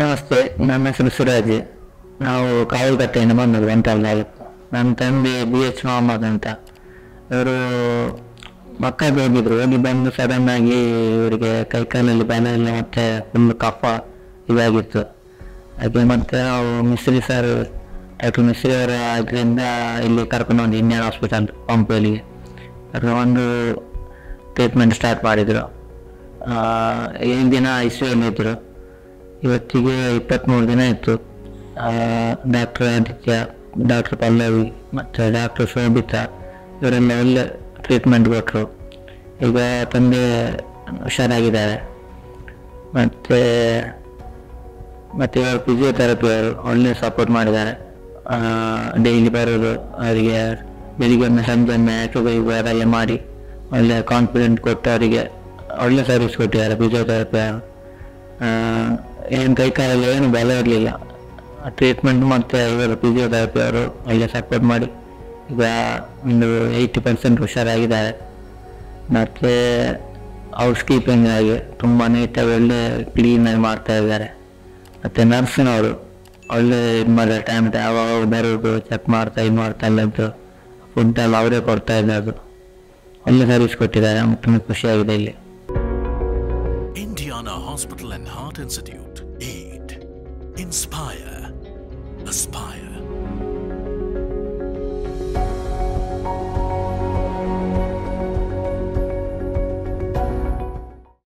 ನಮಸ್ತೆ, ನನ್ನ ಹೆಸರು ಸುರಾಜ್. ನಾವು ಕಾವಲ್ಕಟ್ಟೆಯಿಂದ ಬಂದದ್ದು ವೆಂಟಲ್ ತಾಲೂಕು. ನನ್ನ ತಂದೆ BH ಮೊಹಮ್ಮದ್ ಅಂತ. ಇವರು ಮಕ್ಕಳಿಗೆ ಹೋಗಿ ಬಂದು ಸಡನ್ ಆಗಿ ಇವರಿಗೆ ಕೈಕಾಲಲ್ಲಿ ಬ್ಯಾನಲ್ಲ ಮತ್ತೆ ಫುಲ್ ಕಫ ಇದಾಗಿತ್ತು. ಹಾಗೆ ಮತ್ತೆ ನಾವು ಡಾಕ್ಟರ್ ಮಿಸ್ರಿ ಅವರ ಇದರಿಂದ ಇಲ್ಲಿ ಕರ್ಕೊಂಡು ಬಂದು ಇಂಡಿಯನ್ ಹಾಸ್ಪಿಟಲ್ ಪಂಪಲ್ಲಿಗೆ ಒಂದು ಟ್ರೀಟ್ಮೆಂಟ್ ಸ್ಟಾರ್ಟ್ ಮಾಡಿದರು. 7 ದಿನ ICU ಇದ್ದರು. ಇವತ್ತಿಗೆ 23 ದಿನ ಇತ್ತು. ಡಾಕ್ಟರ್ ಆದಿತ್ಯ, ಡಾಕ್ಟರ್ ಪಲ್ಲವಿ ಮತ್ತು ಡಾಕ್ಟರ್ ಶೋಭಿತಾ ಇವರೆಲ್ಲ ಒಳ್ಳೆ ಟ್ರೀಟ್ಮೆಂಟ್ ಕೊಟ್ಟರು. ಈಗ ತಂದೆ ಹುಷಾರಾಗಿದ್ದಾರೆ. ಮತ್ತು ಇವರು ಫಿಸಿಯೋಥೆರಪಿ ಅವರು ಒಳ್ಳೆ ಸಪೋರ್ಟ್ ಮಾಡಿದ್ದಾರೆ. ಡೈಲಿ ಬರೋದು ಅವರಿಗೆ ಬೆಳಿಗ್ಗೆ ಸಂಜೆ ಎಕ್ಸರ್ಸೈಸ್ ಮಾಡಿ ಒಳ್ಳೆ ಕಾನ್ಫಿಡೆಂಟ್ ಕೊಟ್ಟು ಅವರಿಗೆ ಒಳ್ಳೆ ಸರ್ವಿಸ್ ಕೊಟ್ಟಿದ್ದಾರೆ ಫಿಸಿಯೋಥೆರಪಿ ಅವರು. ಏನು ಕೈಕಾಲಲ್ಲಿ ಏನು ಬಲ ಇರಲಿಲ್ಲ. ಟ್ರೀಟ್ಮೆಂಟ್ ಮತ್ತು ಇವರು ಫಿಸಿಯೋಥೆರಪಿ ಅವರು ಒಳ್ಳೆ ಸಪೋರ್ಟ್ ಮಾಡಿ ಈಗ ಒಂದು 80% ಹುಷಾರಾಗಿದ್ದಾರೆ. ಮತ್ತು ಹೌಸ್ ಕೀಪಿಂಗ್ ಆಗಿ ತುಂಬ ನೀಟಾಗಿ ಒಳ್ಳೆ ಕ್ಲೀನಾಗಿ ಮಾಡ್ತಾ ಇದ್ದಾರೆ. ಮತ್ತು ನರ್ಸಿನವರು ಒಳ್ಳೆ ಇದು ಮಾಡಿದ್ದಾರೆ. ಟೈಮ್ ಯಾವಾಗ ಬರೋದು ಚೆಕ್ ಮಾಡ್ತಾ ಎಲ್ಲದ್ದು ಫುಡ್ಡೆಲ್ಲ ಅವರೇ ಕೊಡ್ತಾ ಇದ್ದಾರೆ. ಒಳ್ಳೆ ಸರ್ವಿಸ್ ಕೊಟ್ಟಿದ್ದಾರೆ. ತುಂಬ ಖುಷಿಯಾಗಿದೆ ಇಲ್ಲಿ. Indiana Hospital and Heart Institute. 8. Inspire. Aspire.